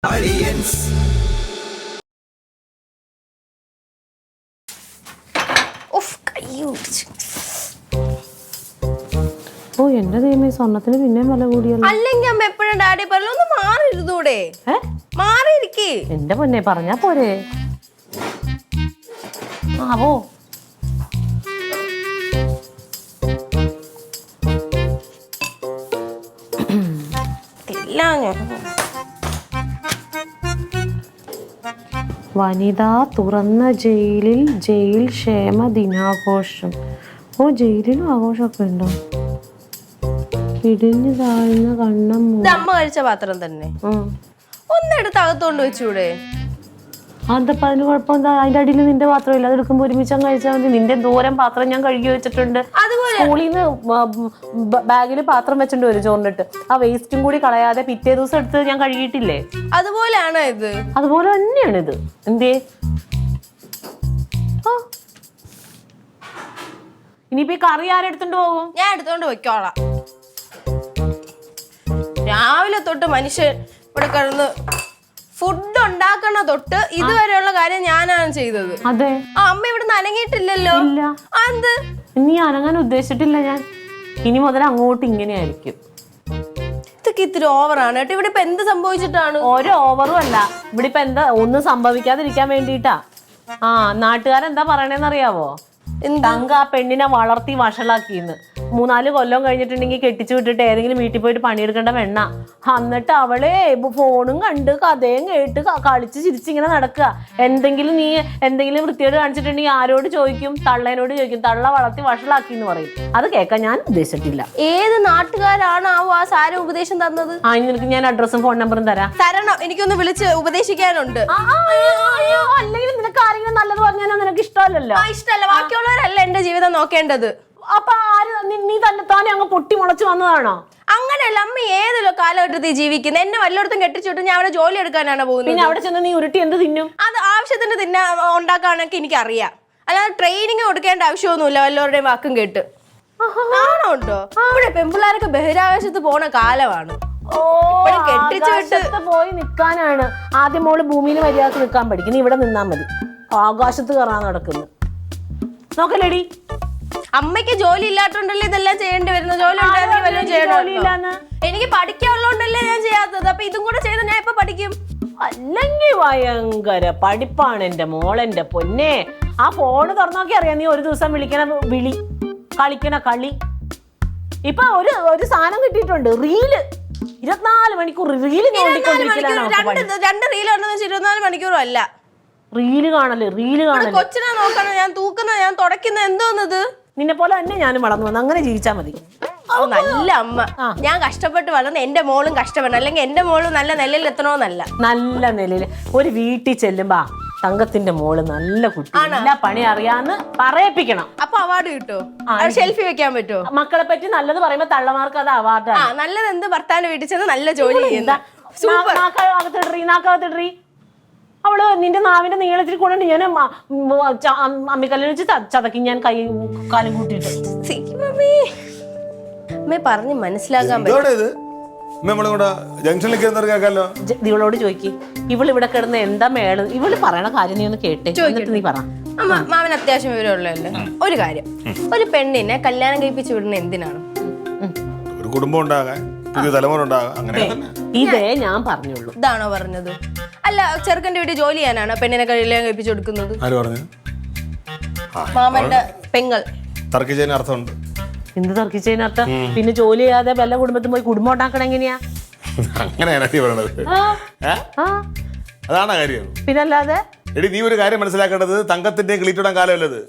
ഓ എന്റെ ദൈവമേ, സ്വർണത്തിന് പിന്നെയും വില കൂടിയല്ലോ. അല്ലെങ്കിൽ അമ്മ എപ്പോഴും ഡാഡി പറഞ്ഞു ഒന്ന് മാറിയിരുന്നൂടെ? മാറിയിരിക്കേ. എന്റെ പൊന്നെ പറഞ്ഞാ പോരെ. ആവോ വനിതാ തുറന്ന ജയിലിൽ ജയിൽ ക്ഷേമ ദിനാഘോഷം. ഓ ജയിലിലും ആഘോഷമൊക്കെ ഉണ്ടോ? ഇടിഞ്ഞു താഴ്ന്ന കണ്ണം. അമ്മ കഴിച്ച പാത്രം തന്നെ ഒന്നെടുത്ത് അകത്തോണ്ട് വെച്ചൂടെ? അതപ്പോ അതിന് കുഴപ്പമെന്താ? അതിന്റെ അടിയിൽ നിന്റെ പാത്രമില്ല, അത് എടുക്കുമ്പോ ഒരുമിച്ച് കഴിച്ചാൽ മതി. നിന്റെ ദൂരം പാത്രം ഞാൻ കഴുകി വെച്ചിട്ടുണ്ട്. സ്കൂളിൽ നിന്ന് ബാഗിൽ പാത്രം വെച്ചിട്ടുണ്ട് ഒരു ചോറിനിട്ട്. ആ വേസ്റ്റും കൂടി കളയാതെ പിറ്റേ ദിവസം എടുത്ത് ഞാൻ കഴുകിയിട്ടില്ലേ? അതുപോലെയാണോ ഇത്? അതുപോലെ തന്നെയാണ് ഇത്. എന്തേ ഇനിയിപ്പോ കറി ആരെടുത്തോണ്ട് പോകും? ഞാൻ എടുത്തോണ്ട് വെക്കോളാം. രാവിലെ തൊട്ട് മനുഷ്യൻ ഇവിടെ കിടന്ന് ഫുഡ് ഉണ്ടാക്കണ തൊട്ട് ഇതുവരെയുള്ള കാര്യം ഞാനാണ് ചെയ്തത്. അതെ. അമ്മ ഇവിടെ അനങ്ങിയിട്ടില്ലല്ലോ. എന്ത്? ഇനി അനങ്ങാൻ ഉദ്ദേശിച്ചിട്ടില്ല ഞാൻ. ഇനി മുതൽ അങ്ങോട്ട് ഇങ്ങനെയായിരിക്കും. ഇതൊക്കെ ഇത്തിരി ഓവറാണ് കേട്ടോ. ഇവിടെ ഇപ്പൊ എന്ത് സംഭവിച്ചിട്ടാണ്? ഒരു ഓവറും അല്ല. ഇവിടെ ഇപ്പൊ എന്താ ഒന്നും സംഭവിക്കാതിരിക്കാൻ വേണ്ടിട്ടാ. നാട്ടുകാരെന്താ പറയണേന്നറിയാവോ? തങ്ക ആ പെണ്ണിനെ വളർത്തി വഷളാക്കിന്ന്. 3-4 കൊല്ലം കഴിഞ്ഞിട്ടുണ്ടെങ്കിൽ കെട്ടിച്ചു വിട്ടിട്ട് ഏതെങ്കിലും വീട്ടിൽ പോയിട്ട് പണിയെടുക്കേണ്ട വെണ്ണ. എന്നിട്ട് അവളെ ഫോണും കണ്ട് കഥയും കേട്ട് കളിച്ച് ചിരിച്ചിങ്ങനെ നടക്കുക. എന്തെങ്കിലും വൃത്തിയോട് കാണിച്ചിട്ടുണ്ടെങ്കിൽ ആരോട് ചോദിക്കും? തള്ളേനോട് ചോദിക്കും. തള്ള വളർത്തി വഷളാക്കി എന്ന് പറയും. അത് കേൾക്കാൻ ഞാൻ ഉദ്ദേശിച്ചിട്ടില്ല. ഏത് നാട്ടുകാരാണ് ആ സാരം ഉപദേശം തന്നത്? നിനക്ക് ഞാൻ അഡ്രസ്സും ഫോൺ നമ്പറും തരണം. എനിക്കൊന്ന് വിളിച്ച് ഉപദേശിക്കാനുണ്ട്. അല്ലെങ്കിൽ നിനക്ക് ആരെങ്കിലും നല്ലത് പറഞ്ഞാൽ നിനക്ക് ഇഷ്ടമല്ലല്ലോ. ഇഷ്ടമല്ല. ബാക്കിയുള്ളവരല്ല എന്റെ ജീവിതം നോക്കേണ്ടത്. അപ്പൊ നീ തന്നെ താനെ അങ്ങ് പൊട്ടി മുളച്ച് വന്നതാണോ? അങ്ങനെയല്ല അമ്മ. ഏതൊരു കാലഘട്ടത്തിൽ ജീവിക്കുന്നത്? എന്നെ വല്ലയിടത്തും കെട്ടിച്ചിട്ട് ഞാൻ അവിടെ ജോലി എടുക്കാനാണ് പോകുന്നത്. പിന്നെ അവിടെ ചെന്ന് നീ ഉരുട്ടി എന്ത് തിന്നും? അത് ആവശ്യത്തിന് ഉണ്ടാക്കാനൊക്കെ എനിക്കറിയാം. അല്ലാതെ ട്രെയിനിങ് കൊടുക്കേണ്ട ആവശ്യമൊന്നുമില്ല വല്ലവരുടെയും വാക്കും കേട്ട്. ആണോ ഉണ്ടോ? ഇവിടെ പെൺപിള്ളേരൊക്കെ ബഹിരാകാശത്ത് പോണ കാലമാണ്. കെട്ടിച്ചിട്ട് പോയി നിക്കാനാണ്. ആദ്യം മോള് ഭൂമിയിൽ മര്യാദക്ക് നിൽക്കാൻ പഠിക്കുന്നു. ഇവിടെ നിന്നാ മതി. ആകാശത്ത് കയറാൻ നടക്കുന്നു. നോക്കല്ലേടി, അമ്മയ്ക്ക് ജോലി ഇല്ലാത്തോണ്ടല്ലേ ഇതെല്ലാം ചെയ്യേണ്ടി വരുന്നത്. ജോലി എനിക്ക് പഠിക്കാനുള്ളതുകൊണ്ടല്ലേ ഞാൻ ചെയ്യാത്തത്. അപ്പൊ ഇതും കൂടെ ചെയ്ത് ഞാൻ ഇപ്പൊ പഠിക്കും. അല്ലെങ്കിൽ ഭയങ്കര പഠിപ്പാണ് എന്റെ മോളെന്റെ പൊന്നെ. ആ ഫോണ് തുറന്നോക്കി അറിയാം നീ ഒരു ദിവസം വിളിക്കണ വിളി, കളിക്കണ കളി. ഇപ്പൊ ഒരു സാധനം കിട്ടിയിട്ടുണ്ട്. റീല് 24 മണിക്കൂർ റീല് നോക്കിക്കൊണ്ടിരിക്കലാണ്. 2 റീൽ ഉണ്ടെന്ന് 24 മണിക്കൂറും അല്ല. റീല് കാണല്. കൊച്ചിനെ നോക്കണം. ഞാൻ തൂക്കുന്ന, ഞാൻ തുടക്കുന്ന എന്തോന്നത്. നിന്നെ പോലെ തന്നെ ഞാനും വളർന്നു വന്നു. അങ്ങനെ ജീവിച്ചാ മതി. നല്ല അമ്മ. ഞാൻ കഷ്ടപ്പെട്ട് വളർന്ന് എന്റെ മോളും കഷ്ടപ്പെടണം. അല്ലെങ്കിൽ എന്റെ മോളും നല്ല നിലയിൽ എത്തണോന്നല്ല. നല്ല നിലയില് ഒരു വീട്ടിൽ ചെല്ലുമ്പോ തങ്കത്തിന്റെ മോള് നല്ല കുട്ടി, എല്ലാ പണി അറിയാന്ന് പറയിപ്പിക്കണം. അപ്പൊ അവാർഡ് കിട്ടോ? ഷെൽഫി വെക്കാൻ പറ്റുമോ? മക്കളെ പറ്റി നല്ലത് പറയുമ്പോ തള്ളമാർക്ക് അത് അവാർഡാണ്. നല്ലത് എന്ത്? ഭർത്താവിന്റെ വീട്ടിൽ ചെന്ന് നല്ല ജോലി ചെയ്യുന്ന. നാക്കകത്തിടറി. അവള് നിന്റെ നാവിന്റെ നീളത്തിൽ കൂടെ ഞാൻ അമ്മിക്കല്ലിൽ വെച്ച് ചതക്കി. ഞാൻ കൈ കാലും കൂട്ടിട്ട് പറഞ്ഞ് മനസ്സിലാക്കാൻ ഇവളോട് ചോദിക്ക്. ഇവളിവിടെ കിടന്ന് എന്താ മേള്? ഇവള് പറയണ കാര്യം നീ ഒന്ന് കേട്ടെ, നീ പറ. മാമൻ അത്യാവശ്യം വിവരമുള്ളതല്ലേ. ഒരു കാര്യം, ഒരു പെണ്ണിനെ കല്യാണം കഴിപ്പിച്ചു വിടുന്ന എന്തിനാണ്? ഒരു കുടുംബം ഉണ്ടാകാൻ, പുതിയ തലമുറ ഉണ്ടാകാൻ. ഇതേ ഞാൻ പറഞ്ഞുള്ളൂ. ഇതാണോ പറഞ്ഞത്? അല്ല, ചെറുക്കന്റെ വീട്ടിൽ ജോലി ചെയ്യാനാണ് പെണ്ണിനെ കല്യാണം കഴിപ്പിച്ചു കൊടുക്കുന്നത്. ആര് പറഞ്ഞു? മാമന്റെ പെങ്ങൾ. തർക്കിച്ചതിന് അർത്ഥമുണ്ട്. എന്ത് തർക്കിച്ചതിനർത്ഥം? പിന്നെ ജോലി ചെയ്യാതെ വല്ല കുടുംബത്തിൽ പോയി കുടുംബം ഉണ്ടാക്കണം എങ്ങനെയാ? അങ്ങനെയാണ് പറയണത്. അതാണ് കാര്യം. പിന്നല്ലാതെ എടി, നീ ഒരു കാര്യം മനസ്സിലാക്കേണ്ടത്, തങ്കത്തിന്റെയും കിളിറ്റുടാൻ കാലമല്ലത്.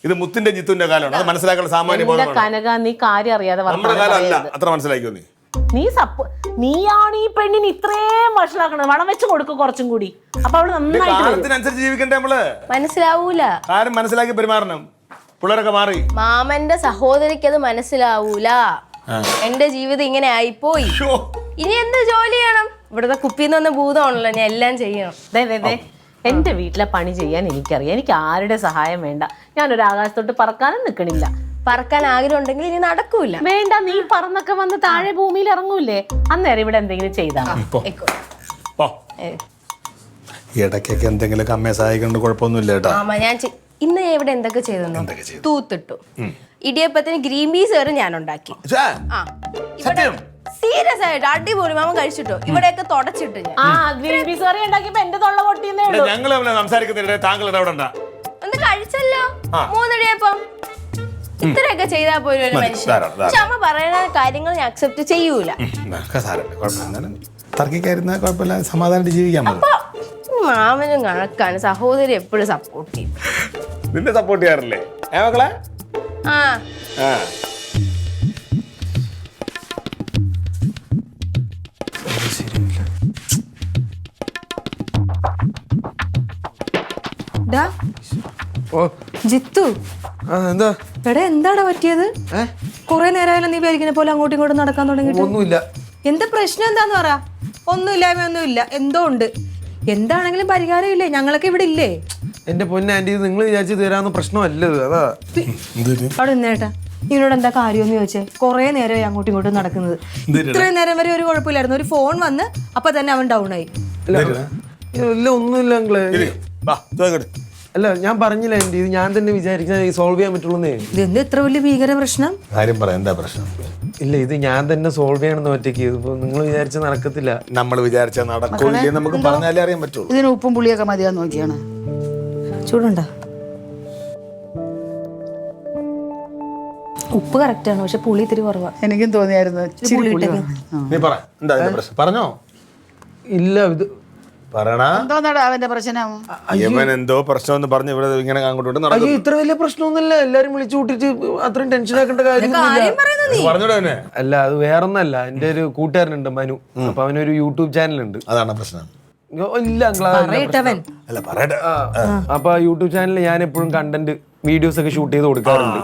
ഇത് മുത്തിന്റെ ജിത്തുവിന്റെ കാലമാണ്. അത് മനസ്സിലാക്കാൻ സാമാന്യ കനക, നീ കാര്യം അറിയാതെ നമ്മുടെ കാലം അല്ല. അത്ര മനസ്സിലാക്കിയോ നീ? നീയാണ് ഈ പെണ്ണിന് ഇത്രയും വഷളാക്കണത്. വളം വെച്ച് കൊടുക്കും കുറച്ചും കൂടി. അപ്പൊ അവള് നന്നായിട്ട് കാലത്തിനനുസരിച്ച് ജീവിക്കണ്ടേ നമ്മള്? മനസ്സിലാവൂല. ആരും മനസ്സിലാക്കി പെരുമാറണം. പിള്ളേരൊക്കെ മാറി. മാമന്റെ സഹോദരിക്ക് അത് മനസ്സിലാവൂല. എന്റെ ജീവിതം ഇങ്ങനെ ആയിപ്പോയി. ഇനി എന്ത് ജോലി ചെയ്യണം? ഇവിടുത്തെ കുപ്പിന്ന് വന്ന ഭൂതമാണല്ലോ. ഞാൻ എല്ലാം ചെയ്യണം. എന്റെ വീട്ടിലെ പണി ചെയ്യാൻ എനിക്കറിയാം. എനിക്ക് ആരുടെ സഹായം വേണ്ട. ഞാനൊരു ആകാശത്തോട്ട് പറക്കാനും നിൽക്കണില്ല. പറക്കാൻ ആഗ്രഹം ഉണ്ടെങ്കിൽ ഇനി നടക്കൂല. വേണ്ട, നീ പറന്നൊക്കെ വന്ന് താഴെ ഭൂമിയിൽ ഇറങ്ങൂലേ? അന്നേരം ഇവിടെ എന്തെങ്കിലും ചെയ്താ ഓ ഇടയ്ക്കൊക്കെ എന്തെങ്കിലുമൊക്കെ അമ്മയെ സഹായിക്കേണ്ട കുഴപ്പമൊന്നുമില്ല കേട്ടോ. ഞാൻ ഇന്ന് ഇവിടെ എന്തൊക്കെ ചെയ്തെന്നോ? തൂത്തിട്ടു. ഇടിയപ്പത്തിന് ഗ്രീൻ പീസ് വരെ ഞാൻ ഉണ്ടാക്കി. സീരിയസ് ആയിട്ട് അടിപൊളി. മാമ കഴിച്ചിട്ടോ? ഇവിടെയൊക്കെ തുടച്ചിട്ട് ഗ്രീൻ പീസ് കറി ഉണ്ടാക്കിയപ്പോ എന്റെ തൊള്ള പൊട്ടിയെന്നേ ഉള്ളൂ. ഞങ്ങൾ സംസാരിക്കുന്നില്ല, താങ്കൾ അവിടെ ഉണ്ടാ ഒന്ന് കഴിച്ചല്ലോ 3 ഇടിയപ്പം. ഇത്രയൊക്കെ ചെയ്താ പോലും ഒരു മനുഷ്യൻ. പക്ഷെ അമ്മ പറയുന്ന കാര്യങ്ങൾ ഞാൻ അക്സെപ്റ്റ് ചെയ്യൂല. തർക്കിക്കായിരുന്ന കുഴപ്പമില്ല, സമാധാനമായിട്ട് ജീവിക്കാൻ. മാമനും കണക്കാണ്, സഹോദരി എപ്പോഴും സപ്പോർട്ട് ചെയ്യും. നിന്നെ സപ്പോർട്ട് ചെയ്യാറില്ലേ മക്കളെ? ആ ജിത്തു, എന്താ എടാ എന്താടാ പറ്റിയത്? കൊറേ നേരമായാലും നീ വിചാരിക്കുന്ന പോലെ അങ്ങോട്ടും ഇങ്ങോട്ടും നടക്കാൻ തുടങ്ങിയിട്ട്. ഒന്നുമില്ല. എന്താ പ്രശ്നം എന്താന്ന് പറ. ഒന്നുമില്ലായ്മയൊന്നുമില്ല, എന്തോ ഉണ്ട്. എന്താണെങ്കിലും പരിഹാരം ഇല്ലേ? ഞങ്ങളൊക്കെ ഇവിടെ ഇല്ലേ? എന്റെ പൊന്നാൻറ്റി, നിങ്ങൾ വിചാരിച്ചു തരാന്ന് പ്രശ്നമല്ലത്. അതാ അവിടെ നിന്നേട്ടാ, ഇവനോട് എന്താ കാര്യമെന്ന് ചോദിച്ചേ. കൊറേ നേരമായി അങ്ങോട്ടും ഇങ്ങോട്ടും നടക്കുന്നത്. ഇത്രയും നേരം വരെ ഒരു കുഴപ്പമില്ലായിരുന്നു. ഒരു ഫോൺ വന്ന് അപ്പൊ തന്നെ അവൻ ഡൗൺ ആയി. ഇല്ല ഒന്നുമില്ല അങ്ങളെ. അല്ല ഞാൻ പറഞ്ഞില്ല ആൻറ്റി, ഇത് ഞാൻ തന്നെ വിചാരിച്ചാൽ സോൾവ് ചെയ്യാൻ പറ്റുള്ളൂന്നേ. ഇതെന്ത് ഇത്ര വലിയ ഭീകര പ്രശ്നം? കാര്യം പറ, എന്താ പ്രശ്നം? ഇല്ല, ഇത് ഞാൻ തന്നെ സോൾവ് ചെയ്യണമെന്ന് ഒറ്റയ്ക്ക്. ഇതിപ്പോ നിങ്ങൾ വിചാരിച്ച നടക്കത്തില്ല. നമ്മൾ വിചാരിച്ച നടക്കൂല്ലേ, നമുക്ക് പറഞ്ഞാലേ അറിയാൻ പറ്റുള്ളൂ. ഇതിന് ഉപ്പും പുളിയൊക്കെ മതിയാന്ന് നോക്കിയാണ്. ചൂടുണ്ടോ? ഉപ്പ് കറക്റ്റ് ആണ്, പക്ഷെ പുളി ഇത്തിരി കുറവാ. എനിക്കും തോന്നിയായിരുന്നു പുളി ഇട്ടേക്ക്. നീ പറ, എന്താ പ്രശ്നം? പറഞ്ഞോ. ഇല്ല, ഇത് പറയണാ. എന്തോന്നാടാ അവന്റെ പ്രശ്നം? ഇവൻ എന്തോ പ്രശ്നം പറഞ്ഞ് ഇവിടെ ഇങ്ങനെ അങ്ങോട്ട് അയ്യോ, ഇത്ര വലിയ പ്രശ്നമൊന്നുമില്ല. എല്ലാരും വിളിച്ചു കൂട്ടിട്ട് അത്രയും ടെൻഷൻ ആക്കേണ്ട കാര്യമൊന്നുമില്ല. അല്ല, അത് വേറൊന്നല്ല. എന്റെ ഒരു കൂട്ടുകാരനുണ്ട് മനു. അപ്പൊ അവനൊരു യൂട്യൂബ് ചാനലുണ്ട്. അതാണ് പ്രശ്നം. ഇല്ല അല്ല പറയട്ടെ. അപ്പൊ യൂട്യൂബ് ചാനലിൽ ഞാൻ എപ്പോഴും കണ്ടന്റ് വീഡിയോസ് ഒക്കെ ഷൂട്ട് ചെയ്ത് കൊടുക്കാറുണ്ട്.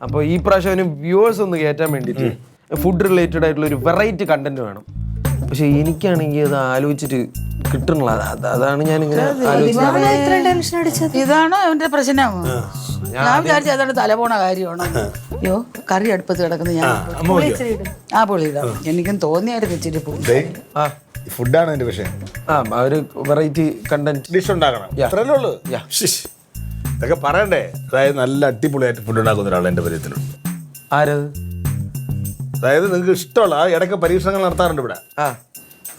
അപ്പൊ ഈ പ്രാവശ്യം അവന് വ്യൂവേഴ്സ് ഒന്ന് കയറ്റാൻ വേണ്ടിട്ട് ഫുഡ് റിലേറ്റഡ് ആയിട്ടുള്ള ഒരു വെറൈറ്റി കണ്ടന്റ് വേണം. പക്ഷെ എനിക്കാണെങ്കിൽ അത് ആലോചിച്ചിട്ട് കിട്ടണില്ല. അതാണ് ഞാൻ ഇങ്ങനെ ഇതാണ് അവന്റെ പ്രശ്നം. ഞാൻ വിചാരിച്ചു അതാണ് തലപോണ കാര്യമാണ്. അയ്യോ, കറി അടുപ്പത്ത് കിടക്കുന്നത് ഞാൻ ആ പൊളിയിടാം. എനിക്കും തോന്നിയായിരുന്നു ഇച്ചിരി പുളി. ഫുഡാണ് എന്റെ വിഷയം. ഒരു വെറൈറ്റി കണ്ടന്റ് ഡിഷ് ഉണ്ടാക്കണം. ഇതൊക്കെ പറയണ്ടേ? അതായത് നല്ല അടിപൊളിയായിട്ട് ഫുഡ് ഉണ്ടാക്കുന്ന ഒരാൾ എന്റെ പരിചയത്തിലുണ്ട്. ആരത്? അതായത് നിങ്ങൾക്ക് ഇഷ്ടമുള്ള ഇടയ്ക്ക് പരീക്ഷണങ്ങൾ നടത്താറുണ്ട് ഇവിടെ.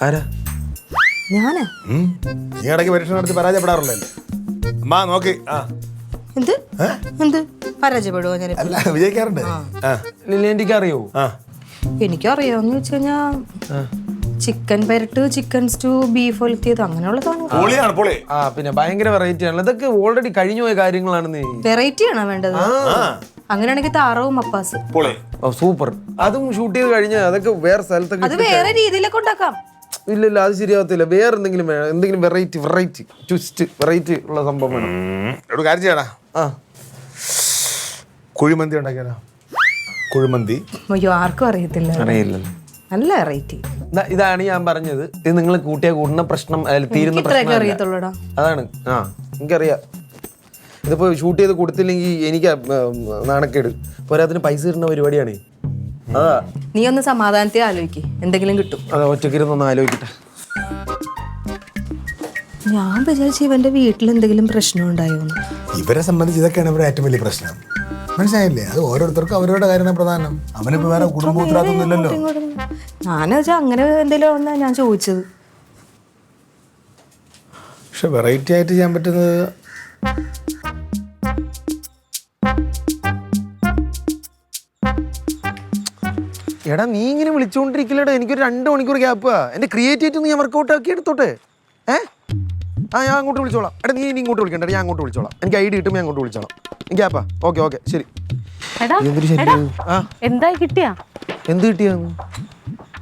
ആരാ? ഞാനാ? നീ ഇടയ്ക്ക് പരീക്ഷണം നടത്തി പരാജയപ്പെടാറുള്ളല്ലേ? അമ്മ നോക്കി. എന്ത് എന്ത് പരാജയപ്പെടുവോ? ഞാൻ അല്ല, വിജയിക്കാറുണ്ട്. ലില്ലിക്ക് അറിയോ? എനിക്കറിയാമെന്ന് വെച്ച് കഴിഞ്ഞാ ചിക്കൻ പെരട്ട്, ചിക്കൻ സ്റ്റൂ, ബീഫ് ഒലത്തിയത്, അങ്ങനെയുള്ള സാധനം. പിന്നെ ഭയങ്കര വെറൈറ്റി ആണല്ലോ. ഇതൊക്കെ ഓൾറെഡി കഴിഞ്ഞു പോയ കാര്യങ്ങളാണ്. വെറൈറ്റി ആണോ വേണ്ടത്? അങ്ങനെയാണെങ്കിൽ താറാവും മപ്പാസ്. സൂപ്പർ. അതും ഷൂട്ട് ചെയ്ത് കഴിഞ്ഞ അതൊക്കെ വേറെ സ്ഥലത്തൊക്കെ അത് വേറെ രീതിയിലൊക്കെ ഉണ്ടാക്കാം. ഇല്ല, അത് ശരിയാവത്തില്ല. വേറെ എന്തെങ്കിലും വേണം. എന്തെങ്കിലും വെറൈറ്റി ട്വിസ്റ്റ്, വെറൈറ്റി ഉള്ള സംഭവം വേണം. ഒരു കാര്യം ചെയ്യടാ. കുഴിമന്തി ഉണ്ടാക്കിയാലോ? കുഴിമന്തി. അയ്യോ, ആർക്കും അറിയത്തില്ല. അറിയില്ലല്ലോ. നല്ല വെറൈറ്റി. ഇതാണ് ഞാൻ പറഞ്ഞത്. ഇത് നിങ്ങൾ കൂട്ടിയാൽ കൂടുന്ന പ്രശ്നം തീരുന്ന പ്രശ്നം അറിയത്തുള്ളൂടാ. അതാണ്. എനിക്കറിയാം. ഇതിപ്പോ ഷൂട്ട് ചെയ്ത് കൊടുത്തില്ലെങ്കിൽ എനിക്ക് നാണക്കേട്. പോരാത്തിന് പൈസ കിട്ടുന്ന പരിപാടിയാണ്. അതാ. നീ ഒന്ന് സമാധാനത്തെ ആലോചിക്ക്, എന്തെങ്കിലും കിട്ടും. അതെ, ഒറ്റക്കിരുന്നൊന്ന് ആലോചിക്കട്ടെ. ഞാൻ വിചാരിച്ചു ഇവന്റെ വീട്ടിൽ എന്തെങ്കിലും പ്രശ്നം ഉണ്ടായോന്ന്. ഇവരെ സംബന്ധിച്ച് ഇതൊക്കെയാണ് ഇവിടെ ഏറ്റവും വലിയ പ്രശ്നം. മനസ്സിലായില്ലേ? അത് ഓരോരുത്തർക്കും അവരുടെ കാര്യമാണ് പ്രധാനം. അവനിപ്പോ വേറെ കുടുംബ ഉത്തരവാദിത്തമൊന്നുമില്ലല്ലോ. ഞാൻ അങ്ങനെ എന്തെങ്കിലും ഒന്നാ ഞാൻ ചോദിച്ചത്. പക്ഷെ വെറൈറ്റി ആയിട്ട് ചെയ്യാൻ പറ്റുന്നത് എടാ, നീ ഇങ്ങനെ വിളിച്ചുകൊണ്ടിരിക്കില്ലടാ. എനിക്കൊരു 2 മണിക്കൂർ ഗ്യാപ്പാ. എന്റെ ക്രിയേറ്റിവിറ്റി ഒന്ന് ഞാൻ വർക്കൗട്ട് ആക്കി എടുത്തോട്ടെ. ഞാൻ അങ്ങോട്ട് വിളിച്ചോളാം. എടാ, നീ ഇനി ഇങ്ങോട്ട് വിളിക്കണ്ട. ഞാൻ അങ്ങോട്ട് വിളിച്ചോളാം. എനിക്ക് ഐഡിയ കിട്ടുമ്പോൾ ഞാൻ അങ്ങോട്ട് വിളിച്ചോളാം. ഗ്യാപ്പാ. ഓക്കെ ശരി. എന്തായി കിട്ടിയാ? എന്ത് കിട്ടിയാന്ന്?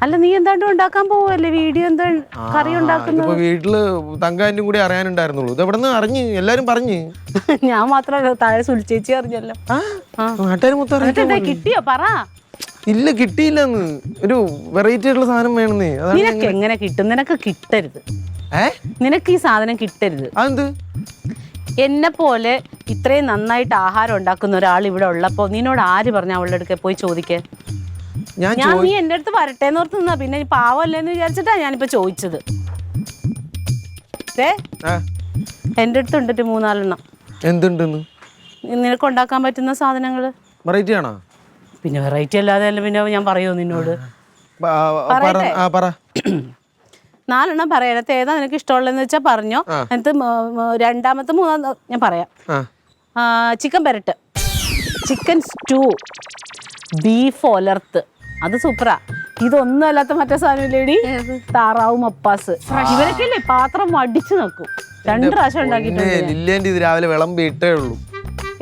അല്ല, നീ എന്താണ്ട് ഉണ്ടാക്കാൻ പോവല്ലേ? വീഡിയോ എന്താ കറി ഉണ്ടാക്കുന്നത്? വീട്ടില് തങ്കാനും കൂടി അറിയാനുണ്ടായിരുന്നുള്ളൂ. ഇത് എവിടെ നിന്ന് അറിഞ്ഞ്? എല്ലാരും പറഞ്ഞു. ഞാൻ മാത്രമല്ല, താഴെ സുൽച്ചേച്ചി അറിഞ്ഞല്ലോ. നാട്ടുകാർ മൊത്തം കിട്ടിയോ? പറ. ഇല്ല, കിട്ടിയില്ലെന്ന്. ഒരു വെറൈറ്റി ആയിട്ടുള്ള സാധനം വേണമെന്നേ. നിനക്ക് എങ്ങനെ കിട്ടും? നിനക്ക് കിട്ടരുത്. നിനക്ക് ഈ സാധനം കിട്ടരുത്. അതെന്ത്? എന്നെ പോലെ ഇത്രയും നന്നായിട്ട് ആഹാരം ഉണ്ടാക്കുന്ന ഒരാൾ ഇവിടെ ഉള്ളപ്പോ നിന്നോട് ആര് പറഞ്ഞ അവളുടെ അടുക്ക പോയി ചോദിക്കേ? ഞാൻ നീ എന്റെ അടുത്ത് വരട്ടേന്ന് ഓർത്ത് നിന്നാ. പിന്നെ പാവല്ലേന്ന് വിചാരിച്ചിട്ടാ ഞാനിപ്പോ ചോദിച്ചത്. എൻ്റെ അടുത്തുണ്ട് 3-4 എന്തുണ്ടെന്ന് നിനക്ക് ഉണ്ടാക്കാൻ പറ്റുന്ന സാധനങ്ങൾ. വെറൈറ്റി ആണോ? പിന്നെ വെറൈറ്റി അല്ലാതെ അല്ല പിന്നെ ഞാൻ പറയുമോ നിന്നോട്? പറ. 4 പറയാം. അതിനകത്ത് ഏതാ നിനക്ക് ഇഷ്ടമുള്ളതെന്ന് വെച്ചാൽ പറഞ്ഞോ. എന്നിട്ട് രണ്ടാമത്തെ 3 ഞാൻ പറയാം. ചിക്കൻ പെരട്ട്, ചിക്കൻ സ്റ്റൂ, ബീഫ് ഒലർത്ത്, അത് സൂപ്പറാ. ഇതൊന്നും അല്ലാത്ത മറ്റേ സാധനമില്ലേടി, താറാവും മപ്പാസ്. ഇവരൊക്കെ അല്ലേ പാത്രം വടിച്ചു നോക്കും. 2 പ്രാവശ്യം ഉണ്ടാക്കിയിട്ടുണ്ട്. ഇത് രാവിലെ വിളമ്പി ഇട്ടേ ഉള്ളൂ.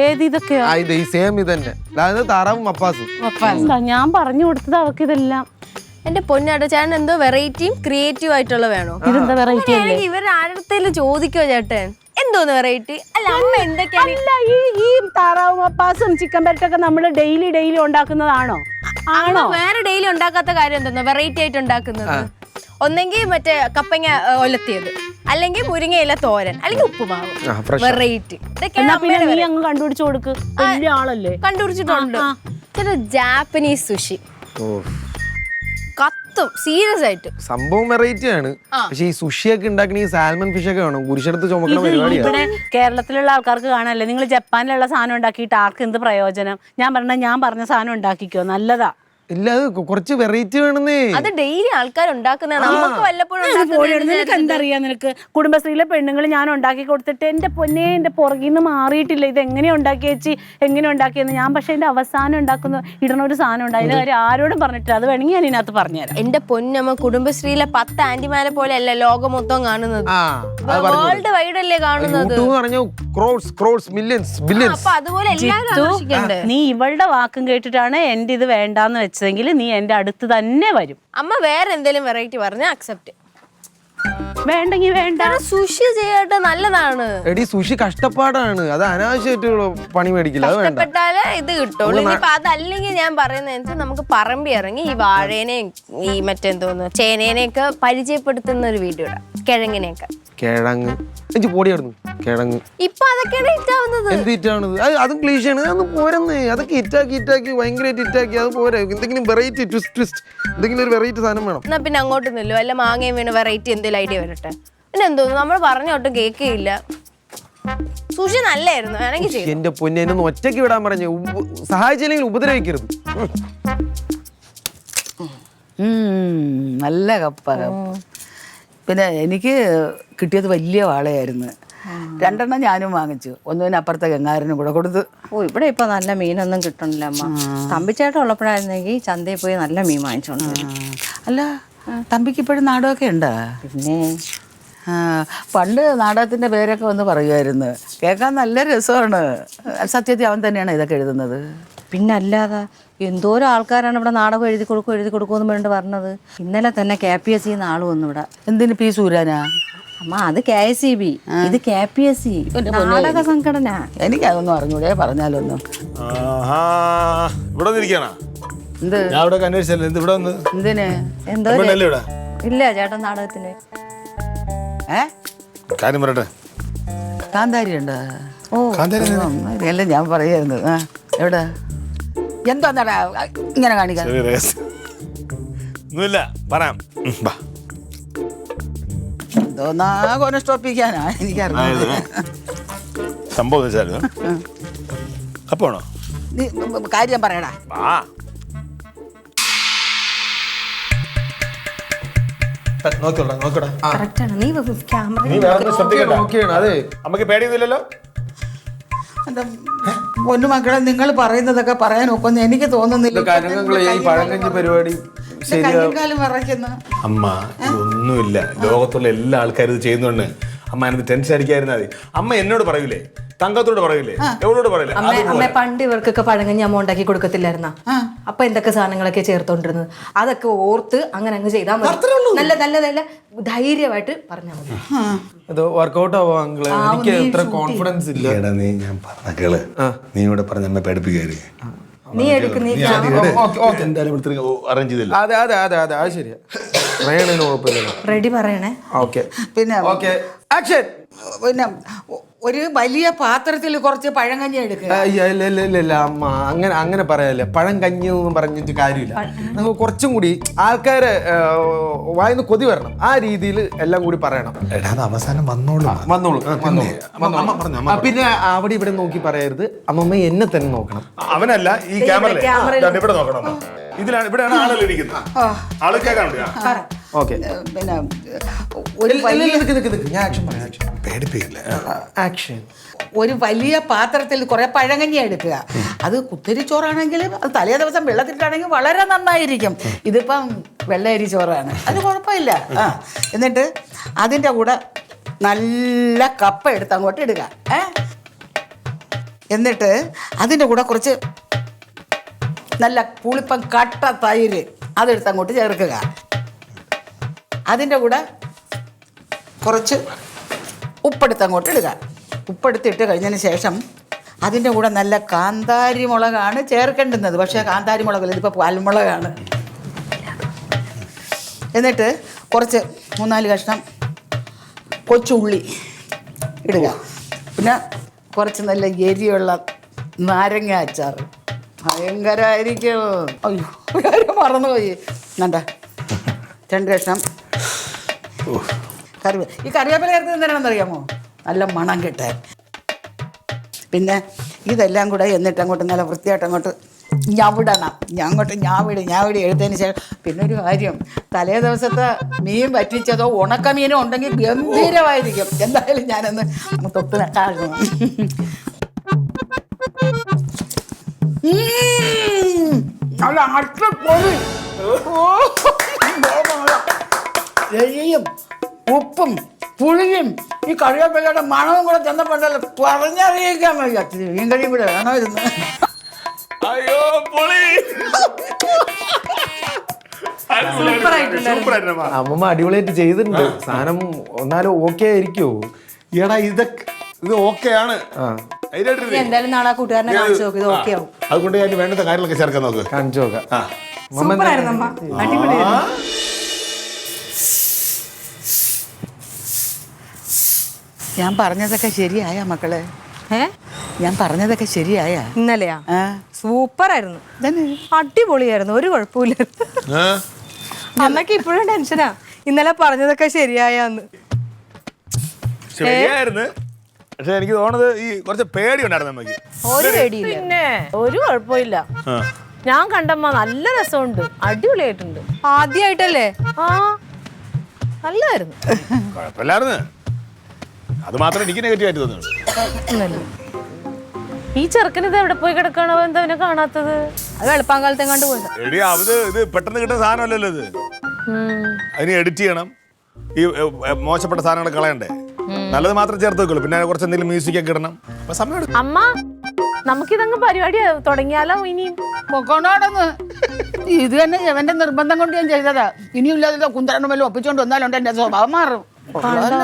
ഏത് ഇതൊക്കെയാ? സെയിം ഇത് തന്നെ, താറാവും മപ്പാസും. ഞാൻ പറഞ്ഞു കൊടുത്തത് അവർക്ക് ഇതെല്ലാം. എന്റെ പൊന്നാട്ടോ ചേട്ടൻ എന്തോ വെറൈറ്റിയും ക്രിയേറ്റീവ് ആയിട്ടുള്ള വേണോ? ഇതെന്താ വെറൈറ്റി? ഇവർ ആഴത്തേലും ചോദിക്കോ ചേട്ടൻ എന്തോന്ന് വെറൈറ്റി? അല്ല അമ്മ എന്തൊക്കെയാണ് ഈ താറാവും മപ്പാസും ചിക്കൻ പെരട്ടൊക്കെ നമ്മൾ ഡെയിലി ഉണ്ടാക്കുന്നതാണോ? ആണോ? വേറെ ഡെയിലി ഉണ്ടാക്കാത്ത കാര്യം എന്താ വെറൈറ്റി ആയിട്ട് ഉണ്ടാക്കുന്നത്? ഒന്നെങ്കിൽ മറ്റേ കപ്പങ്ങ ഒലത്തിയത്, അല്ലെങ്കിൽ മുരിങ്ങയില തോരൻ, അല്ലെങ്കിൽ ഉപ്പുമാവ്. വെറൈറ്റി അങ്ങ് കണ്ടുപിടിച്ചു കൊടുക്ക്. വലിയ ആളല്ലേ, കണ്ടുപിടിച്ചിട്ടുണ്ട്. ജാപ്പനീസ് സുഷി കത്തും സീരിയസ് ആയിട്ട്. സംഭവം വെറൈറ്റി ആണ്. പക്ഷെ ഈ സുഷിയൊക്കെ ഉണ്ടാക്കണ ഈ സാൽമൺ ഫിഷ് ഒക്കെ വേണം, കുരിശെടുത്ത് ചുമക്കണ പരിപാടിയാണ്. ഇവിടെ കേരളത്തിലുള്ള ആൾക്കാർക്ക് കാണാനല്ലേ. നിങ്ങൾ ജപ്പാനിലുള്ള സാധനം ഉണ്ടാക്കിയിട്ട് ആർക്ക് എന്ത് പ്രയോജനം? ഞാൻ പറഞ്ഞ സാധനം ഉണ്ടാക്കിക്കോ, നല്ലതാ. ഇല്ല, അത് കുറച്ച് വെറൈറ്റി വേണമെന്നേ. അത് ഡെയിലി ആൾക്കാർ ഉണ്ടാക്കുന്നതാണ്, നമുക്ക് വല്ലപ്പോഴും നിനക്ക് എന്തറിയാം? നിനക്ക് കുടുംബശ്രീയിലെ പെണ്ണുങ്ങൾ ഞാൻ ഉണ്ടാക്കി കൊടുത്തിട്ട് എന്റെ പൊന്നെ എന്റെ പുറകിൽ നിന്ന് മാറിയിട്ടില്ല. ഇത് എങ്ങനെ ഉണ്ടാക്കി വെച്ച് എങ്ങനെ ഉണ്ടാക്കിയെന്ന് ഞാൻ. പക്ഷെ എന്റെ അവസാനം ഉണ്ടാക്കുന്ന ഇടണ ഒരു സാധനം ഉണ്ട്, അതിന്റെ കാര്യം ആരോടും പറഞ്ഞിട്ടില്ല. അത് വേണമെങ്കിൽ ഞാൻ ഇതിനകത്ത് പറഞ്ഞുതരാം. എന്റെ പൊന്നമ്മ, കുടുംബശ്രീയിലെ 10 ആന്റിമാരെ പോലെ അല്ല ലോകം മൊത്തം കാണുന്നത്, വേൾഡ് വൈഡ് അല്ലേ കാണുന്നത്. അപ്പൊ അതുപോലെ എല്ലാവരും നീ ഇവളുടെ വാക്കും കേട്ടിട്ടാണ് എന്റെ ഇത് വേണ്ടാന്ന് വെച്ചെങ്കിൽ നീ എന്റെ അടുത്ത് തന്നെ വരും. അമ്മ വേറെ എന്തെങ്കിലും വെറൈറ്റി പറഞ്ഞ അക്സെപ്റ്റ്, വേണ്ടെങ്കിൽ വേണ്ട. സുഷി ചെയ്യട്ടെ, നല്ലതാണ്. എടി സുഷി കഷ്ടപ്പാടാണ്, അത് അനാവശ്യമായിട്ടുള്ള പണി മേടിക്കില്ല, അത് വേണ്ട. കഷ്ടപ്പെട്ടാലേ ഇത് കിട്ടുള്ളൂ. ഇനിയിപ്പൊ അതല്ലെങ്കിൽ ഞാൻ പറയുന്നത് നമുക്ക് പറമ്പി ഇറങ്ങി ഈ വാഴേനെയും ഈ മറ്റെന്തോന്ന് ചേനേനെയൊക്കെ പരിചയപ്പെടുത്തുന്ന ഒരു വീഡിയോ ഇടാം. കിഴങ്ങിനെയൊക്കെ കിഴങ്ങ് പൊടിയായിരുന്നു കിഴങ്ങ്. ഇപ്പൊ അതൊക്കെയാണ് ഹിറ്റാവുന്നത്. എന്ത് ഹിറ്റാണത്? അതും ക്ലീഷാണ്, അതൊന്നും പോരെന്ന്. അതൊക്കെ ഹിറ്റാക്കി ഭയങ്കരമായിട്ട് ഹിറ്റാക്കി, അത് പോരെ. എന്തെങ്കിലും വെറൈറ്റി ട്വിസ്റ്റ് എന്തെങ്കിലും ഒരു വെറൈറ്റി സാധനം വേണം. എന്നാ പിന്നെ അങ്ങോട്ട് നില്ലോ, അല്ല മാങ്ങയും വീണ് വെറൈറ്റി എന്തെങ്കിലും ഐഡിയ വരട്ടെ. പിന്നെ എന്തോന്നു നമ്മൾ പറഞ്ഞോട്ടും കേൾക്കുകയില്ല. സുഷി നല്ലായിരുന്നു, വേണമെങ്കിൽ എന്റെ പൊന്നെ, എന്നെ ഒറ്റയ്ക്ക് വിടാൻ പറഞ്ഞു. സഹായിച്ചില്ലെങ്കിൽ ഉപദ്രവിക്കരുത്. നല്ല കപ്പ. പിന്നെ എനിക്ക് കിട്ടിയത് വലിയ വാളയായിരുന്നു. 2 ഞാനും വാങ്ങിച്ചു. ഒന്നിന് അപ്പുറത്തെ ഗംഗാരനും കൂടെ കൊടുത്ത്. ഇവിടെ ഇപ്പൊ നല്ല മീനൊന്നും കിട്ടണില്ല അമ്മ. തമ്പിച്ചേട്ടൻ ഉള്ളപ്പോഴായിരുന്നെങ്കിൽ ചന്തയിൽ പോയി നല്ല മീൻ വാങ്ങിച്ചോണ്ട്. അല്ല, തമ്പിക്ക് ഇപ്പോഴും നാടകമൊക്കെ ഉണ്ടോ? പിന്നെ പണ്ട് നാടകത്തിന്റെ പേരൊക്കെ വന്ന് പറയുമായിരുന്നു, കേൾക്കാൻ നല്ല രസമാണ്. സത്യത്തിൽ അവൻ തന്നെയാണ് ഇതൊക്കെ എഴുതുന്നത്? പിന്നെ അല്ലാതെ എന്തോരം ആൾക്കാരാണ് ഇവിടെ നാടകം എഴുതി കൊടുക്കുമെന്ന് പറഞ്ഞിട്ട് പറഞ്ഞത്. ഇന്നലെ തന്നെ KPSC ആള് വന്നു ഇവിടെ. എന്തിന് പി സൂരാനാ? അമ്മ അത് KSEB, ഇത് KPSC നാടക സംഘടന. എനിക്കതൊന്നും അറിഞ്ഞൂടെ, പറഞ്ഞാലൊന്നും. എന്ത് എന്തിന്? എന്തോ ഇല്ല ചേട്ടൻ നാടകത്തിന്. കാര്യം പറയട്ടെ. കാന്താരി ഉണ്ടോ? അല്ല, ഞാൻ പറയായിരുന്നു. എവിടെ എന്താ ഇങ്ങനെ കാണിക്കാൻ? എന്തോന്നാ കൊനസ്റ്റോപ്പിക്കാനാ എനിക്കറിയാം. സംഭവം അപ്പോണോ നീ കാര്യം പറയടാ. നമുക്ക് പേടിയൊന്നുമില്ലല്ലോ. എന്താ പൊന്നു മക്കളെ, നിങ്ങൾ പറയുന്നതൊക്കെ പറയാൻ ഒക്കൊന്നും എനിക്ക് തോന്നുന്നില്ല. പരിപാടി അമ്മ ഇതൊന്നുമില്ല, ലോകത്തുള്ള എല്ലാ ആൾക്കാരും ഇത് ചെയ്യുന്നുണ്ട്. അമ്മ അതിനകത്ത് ടെൻഷൻ അടിക്കാതിരുന്നാൽ മതി. അമ്മ എന്നോട് പറയൂലേ, തങ്കത്തോട് പറയൂലേ, എവളോട് പറയില്ലേ? അമ്മ പണ്ട് ഇവർക്കൊക്കെ പഴങ്കഞ്ഞി അമ്മ ഉണ്ടാക്കി കൊടുക്കത്തില്ലായിരുന്ന? അപ്പൊ എന്തൊക്കെ സാധനങ്ങളൊക്കെ ചേർത്തോണ്ടിരുന്നത് അതൊക്കെ ഓർത്ത് അങ്ങനെ അങ്ങ് ചെയ്താൽ മതി. നല്ല നല്ല നല്ല ധൈര്യമായിട്ട് പറഞ്ഞാൽ മതി. അത് വർക്കൗട്ട് ആവോ അങ്കിള്? എനിക്ക് അത്ര കോൺഫിഡൻസ് ഇല്ല. നീ ഞാൻ പറഞ്ഞ കേള്, നീ ഇവിടെ പറഞ്ഞ എന്നെ പേടിപ്പിക്കാറ്. നീ എടുക്കുന്ന അറേഞ്ച് ചെയ്തില്ല. അതെ അതെ അതെ അതെ, അത് ശരിയാ. റെഡി പറയണേ. ഓക്കെ പിന്നെ ഓക്കെ ആക്ഷൻ. പിന്നെ ഒരു വലിയ പാത്രത്തിൽ കുറച്ച് പഴങ്കഞ്ഞി എടുക്കുക. ഇല്ല അമ്മ അങ്ങനെ പറയാല്ലേ. പഴം കഞ്ഞി എന്നൊന്നും പറഞ്ഞിട്ട് കാര്യമില്ല. നമുക്ക് കുറച്ചും കൂടി ആൾക്കാരെ വായിന്ന് കൊതി വരണം. ആ രീതിയിൽ എല്ലാം കൂടി പറയണം. എടാ അത് അവസാനം വന്നോളൂ. പിന്നെ അവിടെ ഇവിടെ നോക്കി പറയരുത്. അമ്മമ്മ എന്നെ തന്നെ നോക്കണം. അവനല്ല, ഈ ക്യാമറ ഇവിടെ നോക്കണം. ഇതിലാണ്, ഇവിടെയാണ് ആളുകൾ ഇരിക്കുന്നത്. ആള് കേൾക്കാൻ ഓക്കെ. പിന്നെ ഒരു ഞാൻ ആക്ഷൻ പറയാം. പേടിപ്പിക്കില്ല. ആക്ഷൻ. ഒരു വലിയ പാത്രത്തിൽ കുറെ പഴങ്കഞ്ഞി എടുക്കുക. അത് കുത്തരിച്ചോറാണെങ്കിൽ അത് തലേ ദിവസം വെള്ളത്തിട്ടാണെങ്കിൽ വളരെ നന്നായിരിക്കും. ഇതിപ്പം വെള്ളയരി ചോറാണ്, അത് കുഴപ്പമില്ല. എന്നിട്ട് അതിൻ്റെ കൂടെ നല്ല കപ്പ എടുത്ത് അങ്ങോട്ട് ഇടുക. എന്നിട്ട് അതിൻ്റെ കൂടെ കുറച്ച് നല്ല പുളിപ്പം കട്ട തൈര് അതെടുത്ത് അങ്ങോട്ട് ചേർക്കുക. അതിൻ്റെ കൂടെ കുറച്ച് ഉപ്പെടുത്ത് അങ്ങോട്ട് ഇടുക. ഉപ്പെടുത്തിട്ട് കഴിഞ്ഞതിന് ശേഷം അതിൻ്റെ കൂടെ നല്ല കാന്താരി മുളകാണ് ചേർക്കേണ്ടുന്നത്. പക്ഷേ കാന്താരി മുളകല്ല, ഇതിപ്പോൾ പാൽമുളകാണ്. എന്നിട്ട് കുറച്ച് 3-4 കഷ്ണം കൊച്ചുള്ളി ഇടുക. പിന്നെ കുറച്ച് നല്ല എരിയുള്ള നാരങ്ങ അച്ചാർ. ഭയങ്കരമായിരിക്കും. അയ്യോ കാര്യം മറന്നുപോയി. വേണ്ട 2 കഷ്ണം ഈ കറിവേപ്പില ചേർത്ത് എന്തിനാണെന്നറിയാമോ? നല്ല മണം കിട്ടാൻ. പിന്നെ ഇതെല്ലാം കൂടെ എന്നിട്ട് അങ്ങോട്ട് നല്ല വൃത്തിയായിട്ട് അങ്ങോട്ട് ഞവിടണം. ഞാവിടി എടുത്തതിന് ശേഷം പിന്നെ ഒരു കാര്യം, തലേ ദിവസത്തെ മീൻ പറ്റിച്ചതോ ഉണക്കമീനോ ഉണ്ടെങ്കിൽ ഗംഭീരമായിരിക്കും. എന്തായാലും ഞാനൊന്ന് തൊട്ട് നട്ടാകും. നല്ല അട്ടപ്പൊളി. എരിയും ഉപ്പും പുളിയും ഈ കറിവേപ്പിലയുടെ മണവും കൂടെ ചെന്നപ്പോഴല്ലോ പറഞ്ഞറിയിക്കാൻ വയ്യ. മീൻ കറിയും കൂടെ വേണമായിരുന്നു. അയ്യോ പൊളി. അമ്മമ്മ അടിപൊളിയായിട്ട് ചെയ്തിട്ടുണ്ട്. സാധനം ഒന്നാലും ഓക്കെ ആയിരിക്കുമോ? എടാ ഇത് ഓക്കെയാണ്. എന്തായാലും നാളെ കൂട്ടുകാരനെ കാണിച്ചു നോക്ക്. ഇത് ഓക്കെ ആവും. അതുകൊണ്ട് ഞാൻ വേണ്ടത്തെ കാര്യങ്ങളൊക്കെ ചേർക്കാൻ നോക്ക്. കാണിച്ചു നോക്കാം. സൂപ്പറായിരുന്നു അമ്മ, അടിപൊളിയായിരുന്നു. ഞാൻ പറഞ്ഞതൊക്കെ ശരിയായ മക്കളെ? ഞാൻ പറഞ്ഞതൊക്കെ ശരിയായ? ഇന്നലെയാ സൂപ്പറായിരുന്നു, അടിപൊളിയായിരുന്നു, ഒരു കുഴപ്പമില്ലായിരുന്നു. അമ്മക്ക് ഇപ്പോഴും ടെൻഷനാ, ഇന്നലെ പറഞ്ഞതൊക്കെ ശരിയായാന്ന്. ശരിയായിരുന്നു, പക്ഷെ എനിക്ക് തോന്നുന്നത് ഈ കുറച്ച് പേടി ഉണ്ടായിരുന്നു നമുക്ക്. ഒരു പേടിയില്ല, പിന്നെ ഒരു കുഴപ്പമില്ല. ഞാൻ കണ്ടമ്മ നല്ല രസമുണ്ട്, അടിപൊളിയായിട്ടുണ്ട്. ആദ്യമായിട്ടല്ലേ? ആ നല്ലായിരുന്നു. കുഴപ്പമില്ലായിരുന്നു, അത് മാത്രം എനിക്ക് നെഗറ്റീവ് ആയിട്ട് തോന്നുന്നു. ഈ ചെറുക്കൻ ഇത് എവിടെ പോയി കിടക്കണോ? എന്താ അവനെ കാണാത്തത്? അത് വെളുപ്പാങ്കാലത്തെ കണ്ടു പോയത്. എടി ഇത് പെട്ടെന്ന് കിട്ടുന്ന സാധനമല്ലല്ലോ ഇത്. അതിന് എഡിറ്റ് ചെയ്യണം, ഈ മോശപ്പെട്ട സാധനങ്ങൾ കളയണ്ടേ. നല്ലത് മാത്രം ചേർത്ത് വെക്കുള്ളൂ, പിന്നെ കുറച്ച് എന്തെങ്കിലും മ്യൂസിക് ഒക്കെ ഇടണം. അപ്പൊ സമയം എടുക്കും. അമ്മ നമുക്കിതങ്ങ് പരിപാടി തുടങ്ങിയാലോ? ഇനിയും പൊക്കോണോടൊന്ന് ഇത് തന്നെ എവന്റെ നിർബന്ധം കൊണ്ട് ഞാൻ ചെയ്തതാ. ഇനിയും ഇല്ലാതെ കുന്തരണം വല്ലതും ഒപ്പിച്ചോണ്ട് വന്നാലുണ്ട് എന്റെ സ്വഭാവം മാറും.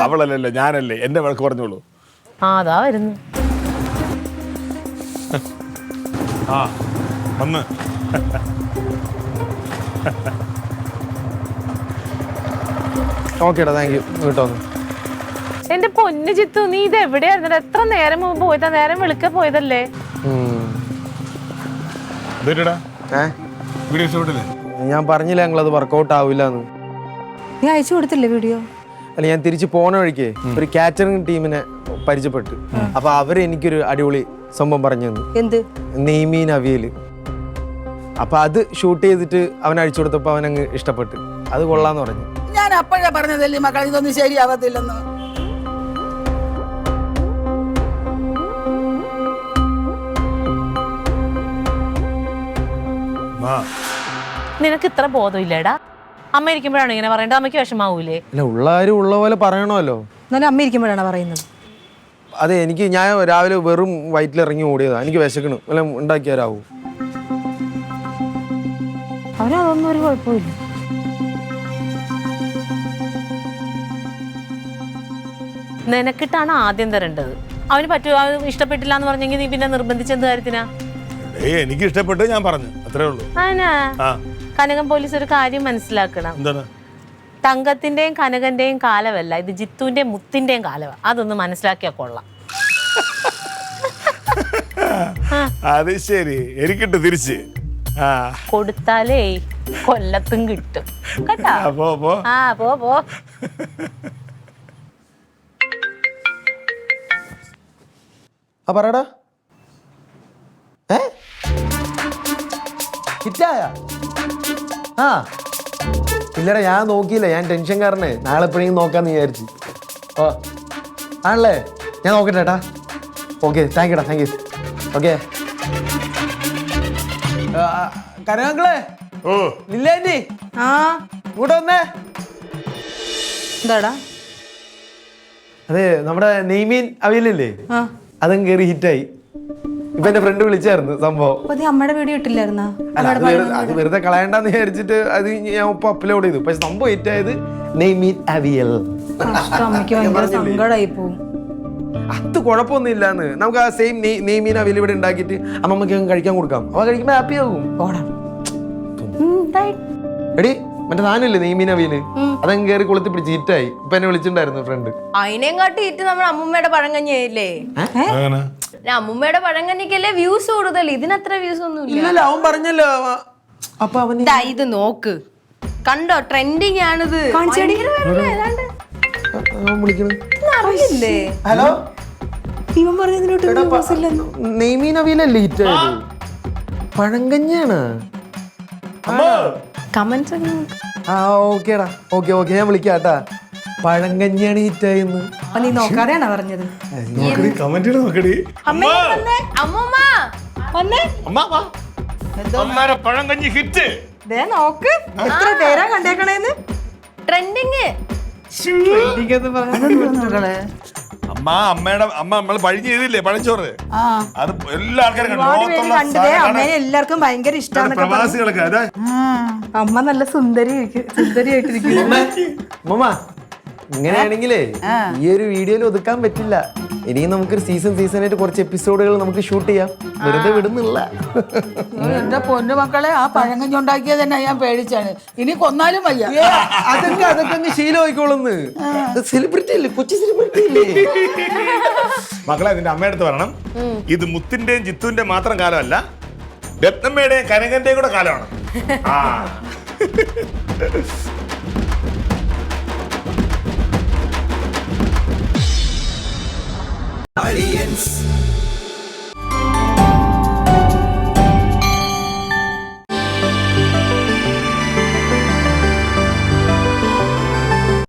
അവളല്ലല്ലോ, ഞാനല്ലേ, എന്റെ വഴക്ക് പറഞ്ഞോളൂ. അതാ വരുന്നു. വന്ന് ഓക്കേടാ, താങ്ക് യു. കേട്ടോ എന്റെ പൊന്നു ചിത്തു, നീ ഇത് എവിടെയായിരുന്നു? എത്ര നേരം മുമ്പ് പോയതാ? നേരം വെളുക്ക പോയതല്ലേ? ഞാൻ പറഞ്ഞില്ല ഞങ്ങളത് വർക്കൗട്ട് ആവില്ല എന്ന്. നീ അയച്ചു കൊടുത്തില്ലേ വീഡിയോ? അല്ല, ഞാൻ തിരിച്ചു പോണ വഴിക്ക് ഒരു കാറ്ററിംഗ് ടീമിനെ പരിചയപ്പെട്ടു. അപ്പൊ അവര് എനിക്കൊരു അടിപൊളി സംഭവം പറഞ്ഞു തന്നു. എന്ത്? നെയ്മീൻ അവിയല്. അപ്പൊ അത് ഷൂട്ട് ചെയ്തിട്ട് അവൻ അഴിച്ചു കൊടുത്തപ്പോ അവനങ്ങ് ഇഷ്ടപ്പെട്ടു. അത് കൊള്ളാന്ന് പറഞ്ഞു. ഞാൻ അപ്പോഴാ പറഞ്ഞതല്ലേ മക്കൾ, ഇതൊന്നും ശരിയാവത്തില്ലെന്ന്. നിനക്ക് ഇത്ര ബോധമില്ലേടാ? അമ്മ ഇരിക്കുമ്പോഴാണ് ഇങ്ങനെ പറയേണ്ടത്? അമ്മയ്ക്ക് വിഷമാവൂലേ? അല്ല, ഉള്ളവരും ഉള്ള പോലെ പറയണമല്ലോ. എന്നാലും അമ്മ ഇരിക്കുമ്പോഴാണ് പറയുന്നത്. അതെ, ഞാൻ രാവിലെ വെറും വയറ്റിലിറങ്ങി ഓടിയതാ. എനിക്ക് വിശക്കണു, വല്ല ഉണ്ടാക്കിയാരാവൂ. അവനതൊന്നും ഒരു കുഴപ്പമില്ല. നിനക്കിട്ടാണ് ആദ്യം തരേണ്ടത്. അവന് പറ്റുക, ഇഷ്ടപ്പെട്ടില്ല എന്ന് പറഞ്ഞെങ്കിൽ നീ പിന്നെ നിർബന്ധിച്ചെന്ത് കാര്യത്തിനാ? എനിക്ക് ഇഷ്ടപ്പെട്ട് ഞാൻ പറഞ്ഞു, അത്രേ ഉള്ളൂ. കനകം പോലീസ് ഒരു കാര്യം മനസ്സിലാക്കണം. തങ്കത്തിന്റെയും കനകന്റെയും കാലമല്ല ഇത്, ജിത്തുവിന്റെയും മുത്തിന്റെയും കാലമാണ്. അതൊന്ന് മനസ്സിലാക്കിയാ കൊള്ളാം. അത് ശരി, എനിക്കിട്ട് തിരിച്ച്. ആ കൊടുത്താലേ കൊല്ലത്തും കിട്ടും കേട്ടാ. അപ്പോ ആ പോ. ആ പറയടാ. ഹിറ്റായ? ആ ഇല്ലടാ, ഞാൻ നോക്കിയില്ല, ഞാൻ ടെൻഷൻ കാരണേ. നാളെ എപ്പോഴെങ്കിലും നോക്കാന്ന് വിചാരിച്ചു. ഓ ആണല്ലേ, ഞാൻ നോക്കട്ടെ ഏട്ടാ. ഓക്കെ, താങ്ക് യുടാ, താങ്ക് യു. ഓക്കെ കനകാങ്കളെ, ഓ ഇല്ലേ ആ ഇങ്ങോട്ട് വന്നേ. എന്താടാ? അതെ, നമ്മുടെ നെയ്മീൻ അവിയലില്ലേ, ആ അതും കയറി ഹിറ്റായി. ഇപ്പൊ എന്റെ ഫ്രണ്ട് വിളിച്ചായിരുന്നു സംഭവം. അപ്പൊ നീ അമ്മയുടെ വീഡിയോ ഇട്ടില്ലായിരുന്നാ? അല്ല, അത് വെറുതെ കളയണ്ടെന്ന് വിചാരിച്ചിട്ട് അത് ഞാൻ ഇപ്പൊ അപ്ലോഡ് ചെയ്തു. പക്ഷെ സംഭവം ഹിറ്റായത് നെയ്മീൻ അവിയൽ. കഷ്ടം, അമ്മയ്ക്ക് ഭയങ്കര സങ്കടമായി പോവും. അത് കുഴപ്പമൊന്നും ഇല്ലാന്ന്. നമുക്ക് ആ സെയിം നെയ്മീൻ അവിയൽ ഇവിടെ ഉണ്ടാക്കിയിട്ട് അമ്മമ്മക്ക് കഴിക്കാൻ കൊടുക്കാം. അവ കഴിക്കുമ്പോ ഹാപ്പി ആകും. എടി മറ്റേ സാധനമില്ലേ നെയ്മീൻ അവിയല്, അതങ്ങ് കയറി കൊളുത്തി പിടിച്ച് ഹിറ്റായി. ഇപ്പൊ എന്നെ വിളിച്ചിട്ടുണ്ടായിരുന്നു ഫ്രണ്ട്. അതിനെയും കാട്ടി ഇറ്റ് നമ്മുടെ അമ്മൂമ്മയുടെ പഴങ്കഞ്ഞില്ലേ? അങ്ങനെ അമ്മൂമ്മയുടെ പഴങ്കഞ്ഞിക്കല്ലേ വ്യൂസ് കൂടുതൽ, ഇതിനത്ര വ്യൂസ് ഒന്നും ഇല്ല. ഇല്ലല്ലോ, അവൻ പറഞ്ഞല്ലോ. അപ്പൊ അവന് ദാ ഇത് നോക്ക്, കണ്ടോ? ട്രെൻഡിങ് ആണിത്. ഭയങ്കര viral ആ, ഏതാണ്ട്. അവൻ വിളിക്കണ്. അറിയില്ലേ? ഹലോ, ഇവൻ പറഞ്ഞതിനോട്ട് നെയ്മീൻ അവിയലല്ലേ ഹിറ്റായത്? പഴങ്കഞ്ഞാണ്. കമന്റ്സ് ആ ഓക്കേടാ, ഓക്കെ ഞാൻ വിളിക്കാട്ടാ. പഴങ്കഞ്ഞാണ് ഹിറ്റായെന്ന്. അപ്പൊ നീ നോക്കാതെയാണോ പറഞ്ഞത്? നോക്കടി, കമന്റ് നോക്കടി. അമ്മൂമ്മ വന്നേ. അമ്മാരെ പഴങ്കഞ്ഞി ഹിറ്റ്. ദേ നോക്ക്, എത്ര പേരാ കണ്ടേക്കണേന്ന്. ട്രെൻഡിങ്. അമ്മ നമ്മൾ പഴി ചെയ്തില്ലേ, പഴച്ചോറ്. അത് എല്ലാ ആൾക്കാരും കണ്ടു. ഒരുപാട് പേര് ലോകത്തുള്ള കണ്ടതേ, സാധാരണ അമ്മേനെ എല്ലാവർക്കും ഭയങ്കര ഇഷ്ടമാണെന്നൊക്കെ പറഞ്ഞു. പ്രവാസികളൊക്കെ അതെ. അമ്മ നല്ല സുന്ദരിയായിട്ടിരിക്കുന്നു. മമ്മ, ഇങ്ങനെയാണെങ്കിലേ ഈ ഒരു വീഡിയോയിൽ ഒതുക്കാൻ പറ്റില്ല. ഇനിയും നമുക്കൊരു സീസണായിട്ട് കുറച്ച് എപ്പിസോഡുകൾ നമുക്ക് ഷൂട്ട് ചെയ്യാം. വെറുതെ വിടുന്നില്ല. എന്റെ പൊന്നു മക്കളെ, ആ പഴങ്കഞ്ഞി ഉണ്ടാക്കിയത് തന്നെ ഞാൻ പേടിച്ചാണ്. ഇനി കൊന്നാലും വയ്യ. അതൊക്കെ അങ്ങ് ശീലമായിക്കോളുന്ന്. സെലിബ്രിറ്റി അല്ലേ, കൊച്ചു സെലിബ്രിറ്റി അല്ലേ. മക്കളെ, നിന്റെ അമ്മയുടെ അടുത്ത് പറയണം, ഇത് മുത്തിന്റെയും ജിത്തുവിന്റെയും മാത്രം കാലമല്ല, രത്നമ്മയുടെയും കനകന്റെയും കൂടെ കാലമാണ്. ആ